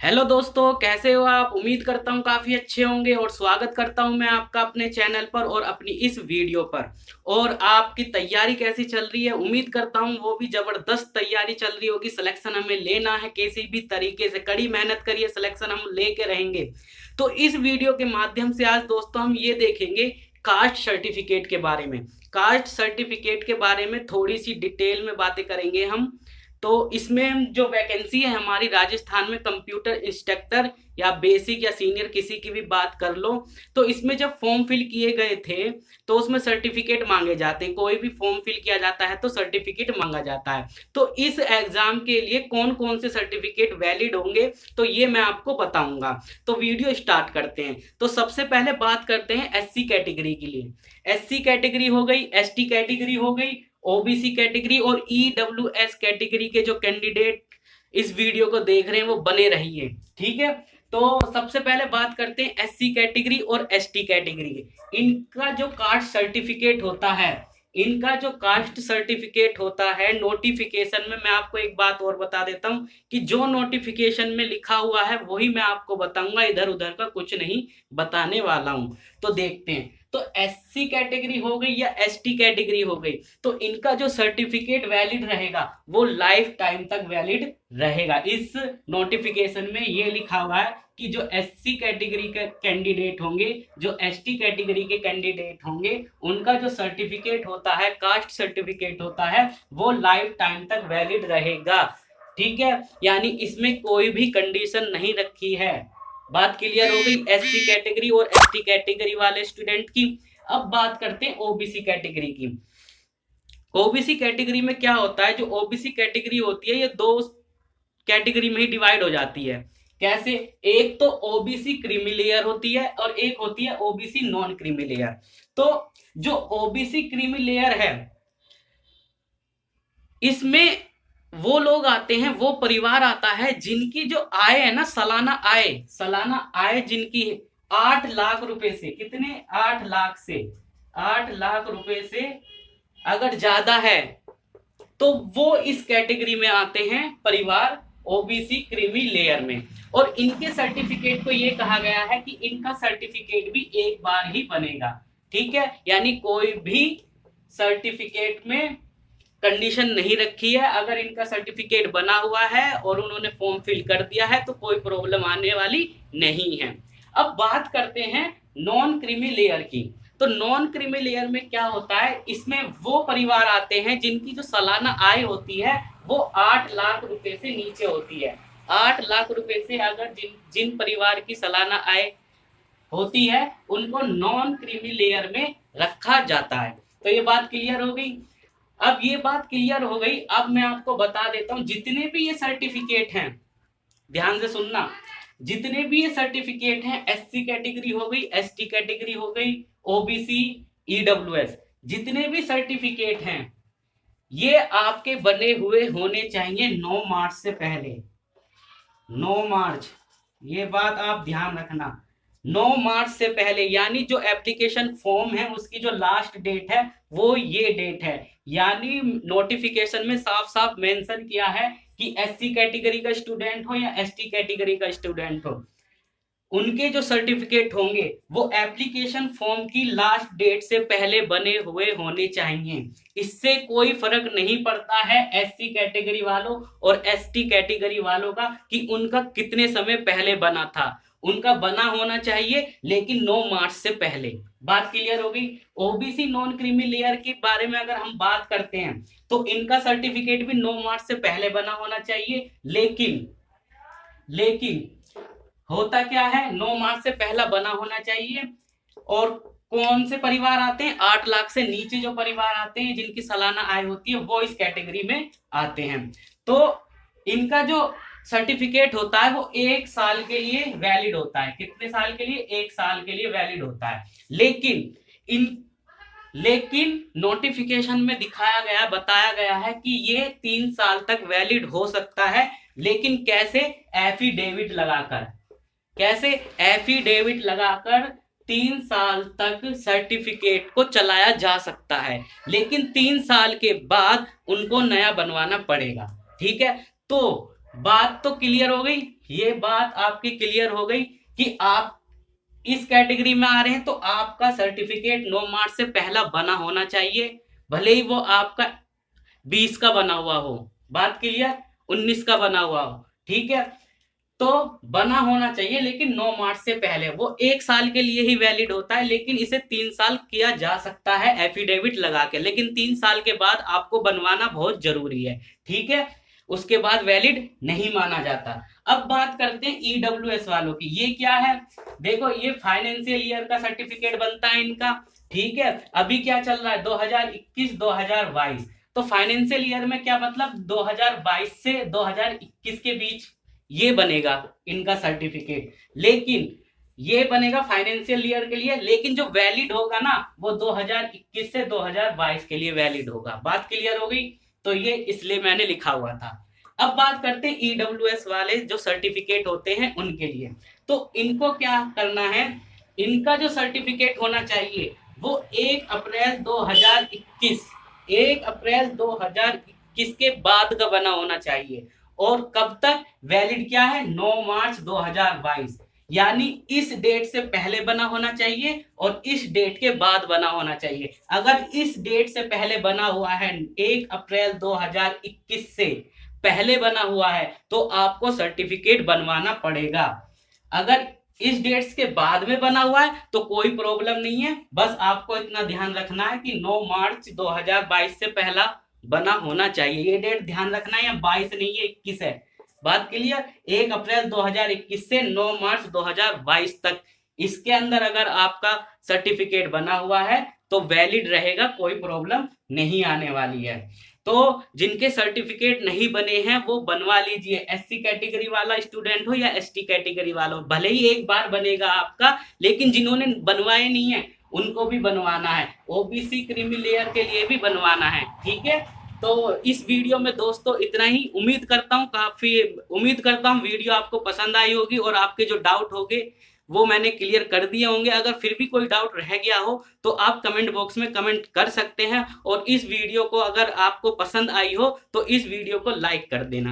Hello दोस्तों, कैसे हो आप। उम्मीद करता हूँ काफ़ी अच्छे होंगे और स्वागत करता हूँ मैं आपका अपने चैनल पर और अपनी इस वीडियो पर। और आपकी तैयारी कैसी चल रही है। उम्मीद करता हूँ वो भी ज़बरदस्त तैयारी चल रही होगी। सिलेक्शन हमें लेना है, किसी भी तरीके से कड़ी मेहनत करिए, सिलेक्शन हम लेके रहेंगे। तो इस वीडियो के माध्यम से आज दोस्तों हम ये देखेंगे कास्ट सर्टिफिकेट के बारे में। कास्ट सर्टिफिकेट के बारे में थोड़ी सी डिटेल में बातें करेंगे हम। तो इसमें जो वैकेंसी है हमारी राजस्थान में कंप्यूटर इंस्ट्रक्टर या बेसिक या सीनियर किसी की भी बात कर लो। तो इसमें जब फॉर्म फिल किए गए थे तो उसमें सर्टिफिकेट मांगे जाते हैं। कोई भी फॉर्म फिल किया जाता है तो सर्टिफिकेट मांगा जाता है। तो इस एग्जाम के लिए कौन कौन से सर्टिफिकेट वैलिड होंगे तो ये मैं आपको बताऊंगा। तो वीडियो स्टार्ट करते हैं। तो सबसे पहले बात करते हैं एससी कैटेगरी के लिए। एससी कैटेगरी हो गई, एसटी कैटेगरी हो गई, ओबीसी कैटेगरी और ईडब्ल्यूएस कैटेगरी के जो कैंडिडेट इस वीडियो को देख रहे हैं वो बने रहिए, ठीक है। तो सबसे पहले बात करते हैं एससी कैटेगरी और एसटी कैटेगरी के। इनका जो कास्ट सर्टिफिकेट होता है, इनका जो कास्ट सर्टिफिकेट होता है नोटिफिकेशन में, मैं आपको एक बात और बता देता हूं कि जो नोटिफिकेशन में लिखा हुआ है वही मैं आपको बताऊंगा, इधर उधर का कुछ नहीं बताने वाला हूं। तो देखते हैं। तो एससी कैटेगरी हो गई या एसटी कैटेगरी हो गई, तो इनका जो सर्टिफिकेट वैलिड रहेगा वो लाइफ टाइम तक वैलिड रहेगा। इस नोटिफिकेशन में ये लिखा हुआ है कि जो एससी कैटेगरी के कैंडिडेट होंगे, जो एसटी कैटेगरी के कैंडिडेट होंगे, उनका जो सर्टिफिकेट होता है, कास्ट सर्टिफिकेट होता है, वो लाइफ टाइम तक वैलिड रहेगा, ठीक है। यानी इसमें कोई भी कंडीशन नहीं रखी है। बात क्लियर हो गई एससी कैटेगरी और एसटी कैटेगरी वाले स्टूडेंट की। अब बात करते हैं ओबीसी कैटेगरी की। ओबीसी कैटेगरी में क्या होता है, जो ओबीसी कैटेगरी होती है ये दो कैटेगरी में ही डिवाइड हो जाती है। कैसे? एक तो ओबीसी क्रीमी लेयर होती है और एक होती है ओबीसी नॉन क्रीमी लेयर। तो जो ओबीसी क्रीमी लेयर है इसमें वो लोग आते हैं, वो परिवार आता है जिनकी जो आय है ना, सालाना आय जिनकी 8 लाख रुपए से, कितने, 8 लाख से, 8 लाख रुपए से अगर ज्यादा है तो वो इस कैटेगरी में आते हैं, परिवार ओबीसी क्रीमी लेयर में। और इनके सर्टिफिकेट को ये कहा गया है कि इनका सर्टिफिकेट भी एक बार ही बनेगा, ठीक है। यानी कोई भी सर्टिफिकेट में कंडीशन नहीं रखी है। अगर इनका सर्टिफिकेट बना हुआ है और उन्होंने फॉर्म फिल कर दिया है तो कोई प्रॉब्लम आने वाली नहीं है। अब बात करते हैं नॉन क्रीमी लेयर की। तो नॉन क्रीमी लेयर में क्या होता है, इसमें वो परिवार आते हैं जिनकी जो सालाना आय होती है वो 8 लाख रुपए से नीचे होती है। 8 लाख रुपए से अगर जिन परिवार की सालाना आय होती है उनको नॉन क्रीमी लेयर में रखा जाता है। तो ये बात क्लियर हो गई। अब ये बात क्लियर हो गई, अब मैं आपको बता देता हूं जितने भी ये सर्टिफिकेट हैं, ध्यान से सुनना, जितने भी ये सर्टिफिकेट हैं, एससी कैटेगरी हो गई, एसटी कैटेगरी हो गई, ओबीसी, ईडब्ल्यूएस, जितने भी सर्टिफिकेट हैं ये आपके बने हुए होने चाहिए 9 मार्च से पहले। 9 मार्च, ये बात आप ध्यान रखना, 9 मार्च से पहले। यानी जो एप्लीकेशन फॉर्म है उसकी जो लास्ट डेट है वो ये डेट है। यानी नोटिफिकेशन में साफ साफ मेंशन किया है कि एससी कैटेगरी का स्टूडेंट हो या एसटी कैटेगरी का स्टूडेंट हो, उनके जो सर्टिफिकेट होंगे वो एप्लीकेशन फॉर्म की लास्ट डेट से पहले बने हुए होने चाहिए। इससे कोई फर्क नहीं पड़ता है एससी कैटेगरी वालों और एसटी कैटेगरी वालों का कि उनका कितने समय पहले बना था, उनका बना होना चाहिए लेकिन 9 मार्च से पहले। बात क्लियर हो गई। ओबीसी नॉन क्रीमी लेयर के बारे में अगर हम बात करते हैं तो इनका सर्टिफिकेट भी 9 मार्च से पहले बना होना चाहिए। लेकिन होता क्या है, 9 मार्च से पहला बना होना चाहिए। और कौन से परिवार आते हैं, 8 लाख से नीचे जो परिवार आते हैं जिनकी सालाना आय होती है वो इस कैटेगरी में आते हैं। तो इनका जो सर्टिफिकेट होता है वो 1 साल के लिए वैलिड होता है। कितने साल के लिए? 1 साल के लिए वैलिड होता है। लेकिन नोटिफिकेशन में दिखाया गया, बताया गया है कि ये 3 साल तक वैलिड हो सकता है। लेकिन कैसे? एफिडेविट लगाकर, कैसे? एफिडेविट लगाकर 3 साल तक सर्टिफिकेट को चलाया जा सकता है, लेकिन 3 साल के बाद उनको नया बनवाना पड़ेगा, ठीक है। तो बात तो क्लियर हो गई। ये बात आपकी क्लियर हो गई कि आप इस कैटेगरी में आ रहे हैं तो आपका सर्टिफिकेट 9 मार्च से पहला बना होना चाहिए, भले ही वो आपका 20 का बना हुआ हो, बात क्लियर, 19 का बना हुआ हो, ठीक है। तो बना होना चाहिए, लेकिन 9 मार्च से पहले। वो 1 साल के लिए ही वैलिड होता है, लेकिन इसे 3 साल किया जा सकता है एफिडेविट लगा के, लेकिन 3 साल के बाद आपको बनवाना बहुत जरूरी है, ठीक है। उसके बाद वैलिड नहीं माना जाता। अब बात करते हैं ईडब्ल्यूएस वालों की। ये क्या है, देखो ये फाइनेंशियल ईयर का सर्टिफिकेट बनता है इनका, ठीक है। अभी क्या चल रहा है, 2021-2022। तो फाइनेंशियल ईयर में क्या मतलब, 2022 से 2021 के बीच ये बनेगा इनका सर्टिफिकेट, लेकिन ये बनेगा फाइनेंशियल ईयर के लिए, लेकिन जो वैलिड होगा ना वो 2021 से 2022 के लिए वैलिड होगा। बात क्लियर हो गई, तो ये इसलिए मैंने लिखा हुआ था। अब बात करते हैं ईडब्ल्यूएस वाले जो सर्टिफिकेट होते हैं उनके लिए। तो इनको क्या करना है, इनका जो सर्टिफिकेट होना चाहिए वो 1 अप्रैल 2021 के बाद का बना होना चाहिए। और कब तक वैलिड क्या है, 9 मार्च 2022, यानी इस डेट से पहले बना होना चाहिए और इस डेट के बाद बना होना चाहिए। अगर इस डेट से पहले बना हुआ है, 1 अप्रैल 2021 से पहले बना हुआ है, तो आपको सर्टिफिकेट बनवाना पड़ेगा। अगर इस डेट्स के बाद में बना हुआ है तो कोई प्रॉब्लम नहीं है, बस आपको इतना ध्यान रखना है कि 9 मार्च 2022 से पहला बना होना चाहिए। ये डेट ध्यान रखना है, या 22 नहीं है, 21 है। बात क्लियर, 1 अप्रैल 2021 से 9 मार्च 2022 तक, इसके अंदर अगर आपका सर्टिफिकेट बना हुआ है तो वैलिड रहेगा, कोई प्रॉब्लम नहीं आने वाली है। तो जिनके सर्टिफिकेट नहीं बने हैं वो बनवा लीजिए, एससी कैटेगरी वाला स्टूडेंट हो या एसटी कैटेगरी वाला हो, भले ही एक बार बनेगा आपका, लेकिन जिन्होंने बनवाए नहीं है उनको भी बनवाना है, ओबीसी क्रीमी लेयर के लिए भी बनवाना है, ठीक है। तो इस वीडियो में दोस्तों इतना ही। उम्मीद करता हूँ वीडियो आपको पसंद आई होगी और आपके जो डाउट होंगे वो मैंने क्लियर कर दिए होंगे। अगर फिर भी कोई डाउट रह गया हो तो आप कमेंट बॉक्स में कमेंट कर सकते हैं, और इस वीडियो को अगर आपको पसंद आई हो तो इस वीडियो को लाइक कर देना।